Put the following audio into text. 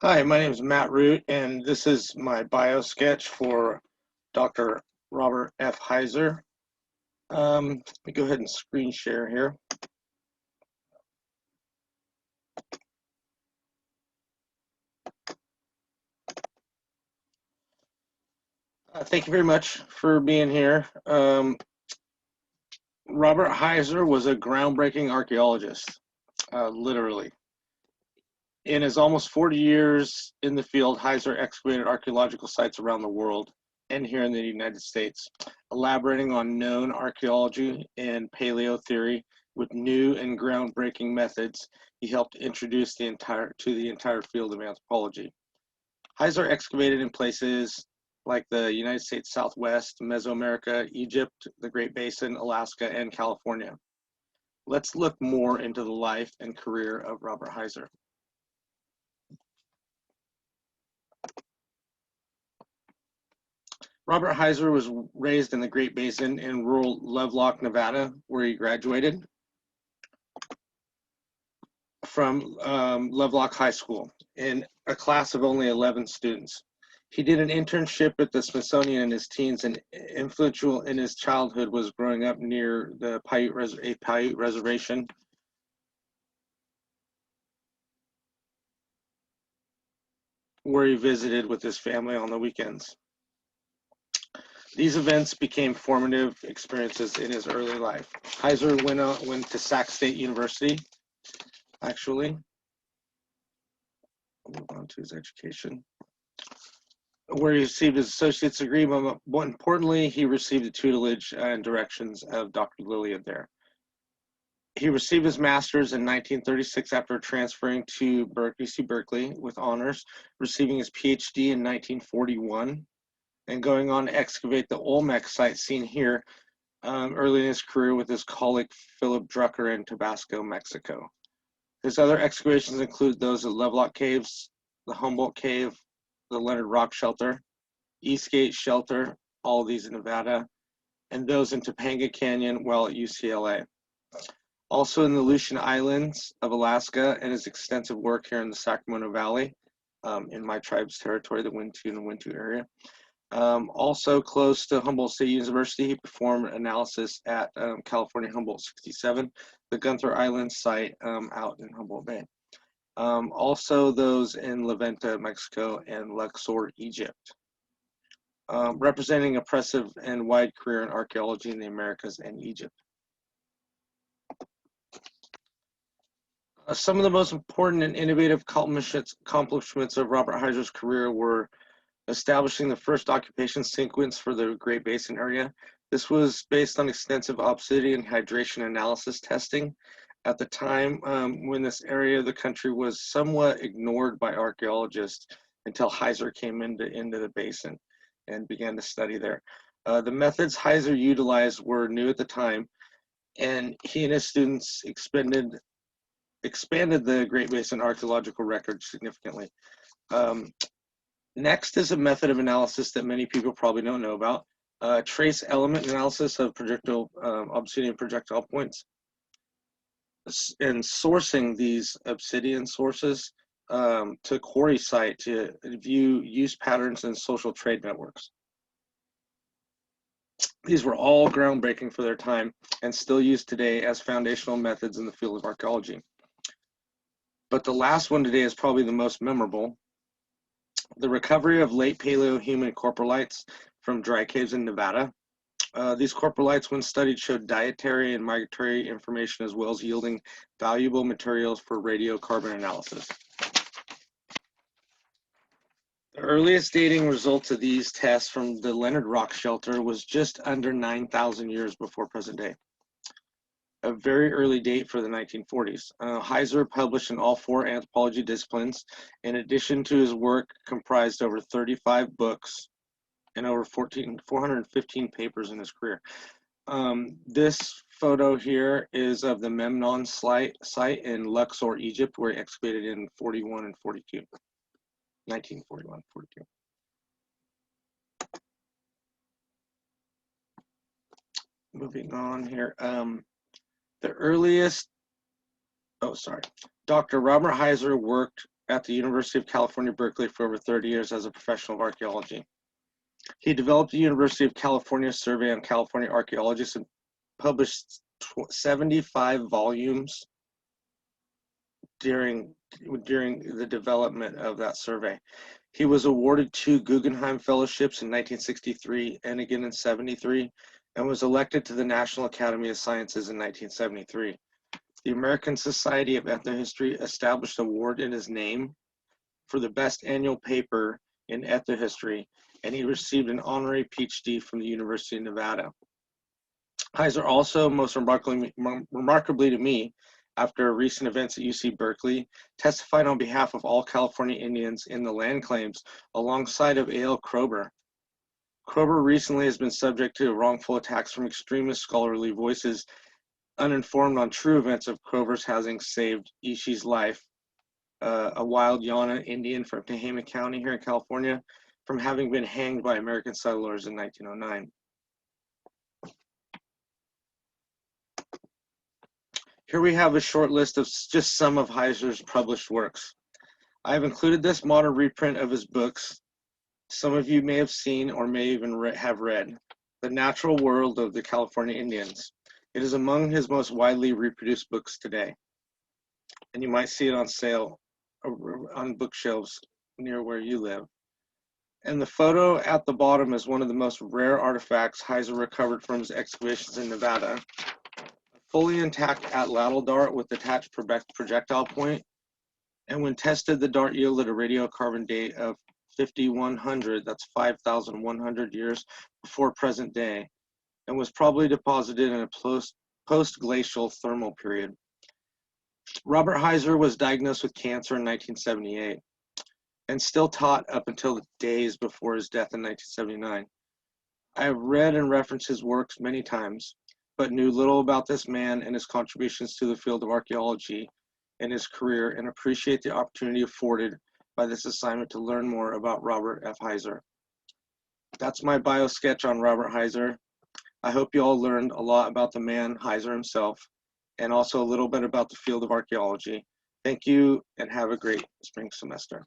Hi, my name is Matt Root, and this is my bio sketch for Dr. Robert F. Heizer. Let me go ahead and screen share here. Thank you very much for being here. Robert Heizer was a groundbreaking archaeologist, literally. In his almost 40 years in the field, Heizer excavated archaeological sites around the world and here in the United States, elaborating on known archaeology and paleo theory with new and groundbreaking methods. He helped introduce the entire field of anthropology. Heizer excavated in places like the United States Southwest, Mesoamerica, Egypt, the Great Basin, Alaska, and California. Let's look more into the life and career of Robert Heizer. Robert Heizer was raised in the Great Basin in rural Lovelock, Nevada, where he graduated from Lovelock High School in a class of only 11 students. He did an internship at the Smithsonian in his teens, and influential in his childhood was growing up near the Paiute Reservation, where he visited with his family on the weekends. These events became formative experiences in his early life. Heizer went to Sac State University, actually. I'll move on to his education, where he received his associate's degree, but more importantly, he received the tutelage and directions of Dr. Lillian there. He received his master's in 1936 after transferring to Berkeley with honors, receiving his PhD in 1941, and going on to excavate the Olmec site seen here early in his career with his colleague Philip Drucker in Tabasco, Mexico. His other excavations include those at Lovelock Caves, the Humboldt Cave, the Leonard Rock Shelter, Eastgate Shelter, all of these in Nevada, and those in Topanga Canyon while at UCLA. Also in the Aleutian Islands of Alaska, and his extensive work here in the Sacramento Valley, in my tribe's territory, the Wintu and the Wintu area. Also close to Humboldt State University, he performed analysis at California Humboldt 67, the Gunther Island site out in Humboldt Bay. Also those in La Venta, Mexico, and Luxor, Egypt. Representing an impressive and wide career in archaeology in the Americas and Egypt. Some of the most important and innovative accomplishments of Robert Heizer's career were establishing the first occupation sequence for the Great Basin area. This was based on extensive obsidian hydration analysis testing at the time when this area of the country was somewhat ignored by archaeologists until Heizer came into the basin and began to study there. The methods Heizer utilized were new at the time, and he and his students expanded the Great Basin archaeological record significantly. Next is a method of analysis that many people probably don't know about, trace element analysis of obsidian projectile points, and sourcing these obsidian sources to quarry site to view use patterns and social trade networks. These were all groundbreaking for their time and still used today as foundational methods in the field of archaeology. But the last one today is probably the most memorable. The recovery of late Paleo human coprolites from dry caves in Nevada. These coprolites, when studied, showed dietary and migratory information as well as yielding valuable materials for radiocarbon analysis. The earliest dating results of these tests from the Leonard Rock Shelter was just under 9,000 years before present day. A very early date for the 1940s. Heizer published in all 4 anthropology disciplines. In addition to his work, comprised over 35 books and over 415 papers in his career. This photo here is of the Memnon site in Luxor, Egypt, where he excavated in 41 and 42. 1941, 42. Moving on here. The earliest, Dr. Robert Heizer worked at the University of California, Berkeley for over 30 years as a professional of archaeology. He developed the University of California Survey on California archaeologists and published 75 volumes during the development of that survey. He was awarded 2 Guggenheim Fellowships in 1963 and again in 73, and was elected to the National Academy of Sciences in 1973. The American Society of Ethnohistory established an award in his name for the best annual paper in ethnohistory, and he received an honorary PhD from the University of Nevada. Heizer also, most remarkably to me, after recent events at UC Berkeley, testified on behalf of all California Indians in the land claims alongside of A.L. Kroeber. Kroeber recently has been subject to wrongful attacks from extremist scholarly voices uninformed on true events of Kroeber's having saved Ishi's life, a wild Yana Indian from Tehama County here in California, from having been hanged by American settlers in 1909. Here we have a short list of just some of Heizer's published works. I have included this modern reprint of his books. Some of you may have seen or may even have read The Natural World of the California Indians. It is among his most widely reproduced books today, and you might see it on sale on bookshelves near where you live. And the photo at the bottom is one of the most rare artifacts Heizer recovered from his excavations in Nevada. Fully intact atlatl dart with attached projectile point, and when tested, the dart yielded a radiocarbon date of 5100, that's 5,100 years before present day, and was probably deposited in a post-glacial thermal period. Robert Heizer was diagnosed with cancer in 1978 and still taught up until the days before his death in 1979. I have read and referenced his works many times, but knew little about this man and his contributions to the field of archaeology in his career, and appreciate the opportunity afforded by this assignment to learn more about Robert F. Heizer. That's my bio sketch on Robert Heizer. I hope you all learned a lot about the man, Heizer himself, and also a little bit about the field of archaeology. Thank you, and have a great spring semester.